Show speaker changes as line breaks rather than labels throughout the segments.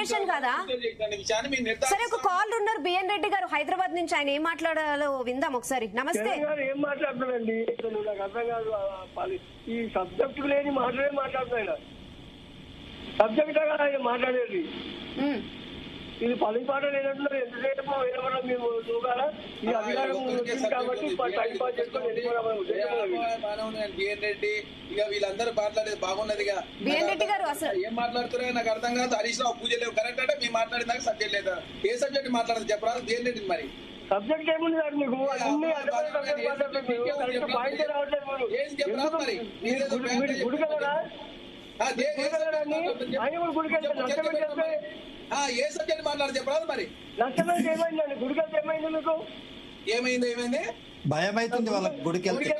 Situation కదా. సరే, ఒక కాల్ ఉన్నారు బిఎన్ రెడ్డి గారు హైదరాబాద్ నుంచి, ఆయన ఏం మాట్లాడాలో విందాం ఒకసారి. నమస్తే.
ఏం మాట్లాడుతున్నాండి, నాకు అర్థం కాదు. ఈ సబ్జెక్ట్ లేని మాట్లాడుతున్నా, సబ్జెక్ట్ మాట్లాడేది. ఇది పని పాట లేదంటున్నారు. ఎంతసేపు ఎవరో మేము చూడాలా, ఈ అధికారం వచ్చింది కాబట్టి టైం పాస్ చేసుకొని
బిఎన్ రెడ్డి ఇక వీళ్ళందరూ మాట్లాడేది బాగున్నది.
బిఎన్ రెడ్డి గారు అసలు
ఏం మాట్లాడుతున్నారో నాకు అర్థం కాదు. హరీష్ రావు పూజ లేవు కరెక్ట్ అంటే మేము మాట్లాడినాక సబ్జెక్ట్ లేదా, ఏ సబ్జెక్ట్ మాట్లాడదు చెప్పరాదు బిఎన్ రెడ్డి. మరి
సబ్జెక్ట్ ఏముంది సార్ మీకు, అన్ని పాయింట్ రావట్లేదు. గుడి కదా
ఏ సబ్జెక్ట్ మాట్లాడి చెప్పరాదు. మరి
నష్టమైంది ఏమైందండి, గుడికి ఏమైంది మీకు?
ఏమైంది
భయం అవుతుంది వాళ్ళకి గుడికి వెళ్తే.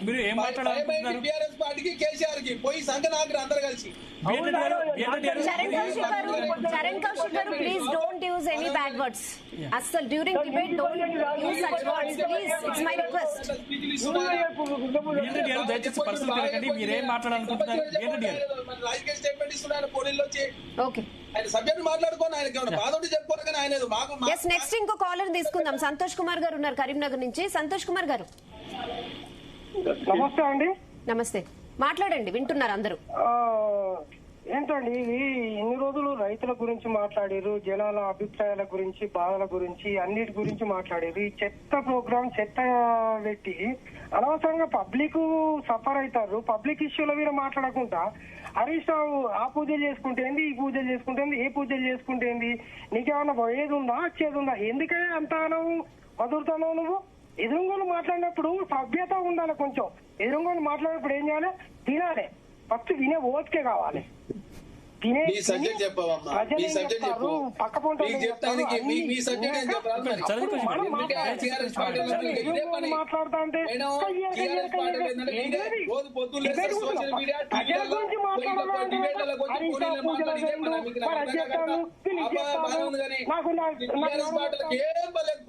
మీరు ఏం మాట్లాడాలి?
టీఆర్ఎస్ పార్టీకి కేసీఆర్ కి పోయి సంఘ నాయకులు అందరు కలిసి.
Charan Kaushik garu please don't use any bad words. అసలు during debate don't use such words please, it's my request.
దయచేసి పర్సనల్ తిరగండి. మీరేం మాట్లాడాలనుకుంటున్నారు?
రాజకీయ స్టేట్మెంట్ ఇస్తున్నారు పోలీసులు వచ్చి.
ఓకే,
ఆయన సబ్జెక్ట్ మాట్లాడుకోండి, ఆయనకి ఏమైనా బాధ ఉంటే చెప్పుకోరు కానీ ఆయన మాకు.
నెక్స్ట్ ఇంకో కాలర్ తీసుకుందాం. సంతోష్ కుమార్ గారు ఉన్నారు కరీంనగర్ నుంచి. సంతోష్ కుమార్ గారు
నమస్తే అండి.
నమస్తే, మాట్లాడండి, వింటున్నారు అందరూ.
ఏంటండి ఇవి ఇన్ని రోజులు రైతుల గురించి మాట్లాడారు, జనాల అభిప్రాయాల గురించి, బాధల గురించి, అన్నిటి గురించి మాట్లాడారు. ఈ చెత్త ప్రోగ్రామ్ చెత్త పెట్టి అనవసరంగా పబ్లిక్ సఫర్ అవుతారు. పబ్లిక్ ఇష్యూల మీద మాట్లాడకుండా హరీష్ రావు ఆ పూజలు చేసుకుంటేంది, ఈ పూజలు చేసుకుంటేంది, ఏ పూజలు చేసుకుంటేంది, నీకేమన్నా పోయేది ఉందా, వచ్చేది ఉందా? ఎందుకని అంత వదులుతున్నావు నువ్వు? ఎదురుగోలు మాట్లాడినప్పుడు సభ్యత ఉండాలి కొంచెం. ఎదురుగోలు మాట్లాడినప్పుడు ఏం చేయాలి? తినాలి. ఫస్ట్ వినే ఓపికే కావాలి.
మాట్లాడుతా అంటే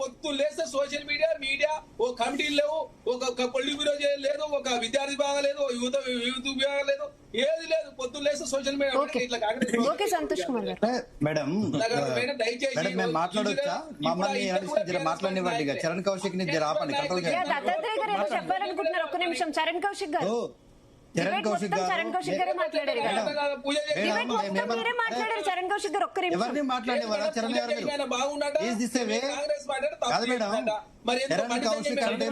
పొత్తు లేస్తే సోషల్ మీడియా ఓ కమిటీలు లేవు, ఒక పొలిటిక్ బ్యూరో లేదు, ఒక విద్యార్థి విభాగం లేదు, యూత్ విభాగం లేదు, ఏది లేదు. పొత్తు లేస్తే సోషల్ మీడియా
మేడం మేము మాట్లాడొచ్చా? మమ్మల్ని మాట్లాడినివ్వండి. చరణ్ కౌశిక్ ని ఆపండి.
చెప్పాలనుకుంటున్నారు, ఒక్క నిమిషం. చరణ్ కౌశిక్ గారు
చరణ్ కౌశిక్
గారే మాట్లాడారు. చరణ్ కౌశిక్ గారు ఒక్క నిమిషం.
ఎవరిని మాట్లాడేవారా? చరణ్ గారు కాదు మేడం. చరణ్ కౌశిక్ అంటే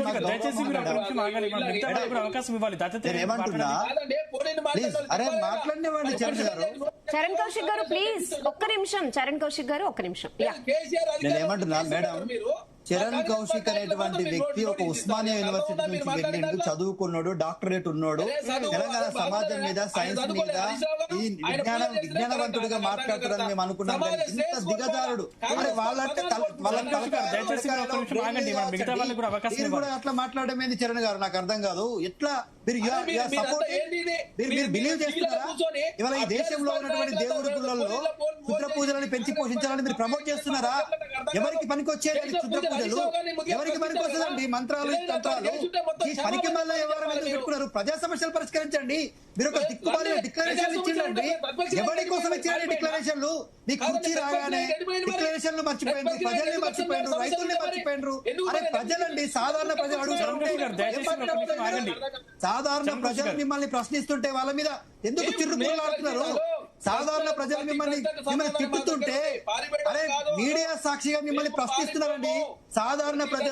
అవకాశం ఇవ్వాలి.
ఏమంటున్నా? అరే మాట్లాడినవాడిని చరణ్ గారు.
చరణ్ కౌశిక్ గారు ప్లీజ్ ఒక్క నిమిషం. చరణ్ కౌశిక్ గారు ఒక్క నిమిషం.
నేను ఏమంటున్నా మేడం, చరణ్ కౌశిక్ అనేటువంటి వ్యక్తి ఒక ఉస్మానియా యూనివర్సిటీ నుంచి వెళ్ళిండు, చదువుకున్నాడు, డాక్టరేట్ ఉన్నాడు. తెలంగాణ సమాజం మీద, సైన్స్ మీద ఈ విజ్ఞానవంతుడిగా మాట్లాడతారని మేము అనుకున్నాం. ఇంత దిగజారుడు మరి వాళ్ళంటే మీరు కూడా అట్లా మాట్లాడమేంది చరణ్ గారు? నాకు అర్థం కాదు. ఎట్లా మీరు బిలీవ్ చేస్తున్నారా? ఇవాళ ఈ దేశంలో ఉన్నటువంటి దేవుడి గుళ్ళల్లో క్షుద్ర పూజలను పెంచి పోషించాలని మీరు ప్రమోట్ చేస్తున్నారా? ఎవరికి పనికొచ్చేది క్షుద్ర పూజలు? ఎవరికి పనికొస్తుందండి మంత్రాలు, తంత్రాలు? ఈ పనికి మళ్ళీ ఎవరు ఎందుకు పెట్టుకున్నారు? ప్రజా సమస్యలు పరిష్కరించండి. మీరు ఒక దిక్కుమాలిన డిక్లరేషన్ ఇచ్చిండండి. ఎవరి కోసం ఇచ్చారండి డిక్లరేషన్లు? నీ కుర్చీ రాగానే డిక్లరేషన్లు మర్చిపోయిండ్రు, ప్రజల్ని మర్చిపోయిండ్రు, రైతుల్ని మర్చిపోయిండ్రు. అరే ప్రజలండి, సాధారణ ప్రజలు అడుగుతుంటే, సాధారణ ప్రజలు మిమ్మల్ని ప్రశ్నిస్తుంటే వాళ్ళ మీద ఎందుకు చిరుకులాడుతున్నారు? సాధారణ ప్రజలు మిమ్మల్ని తిప్పుతుంటే అరే మీడియా సాక్షిగా మిమ్మల్ని ప్రశ్నిస్తున్నారండి. సాధారణ ప్రజలు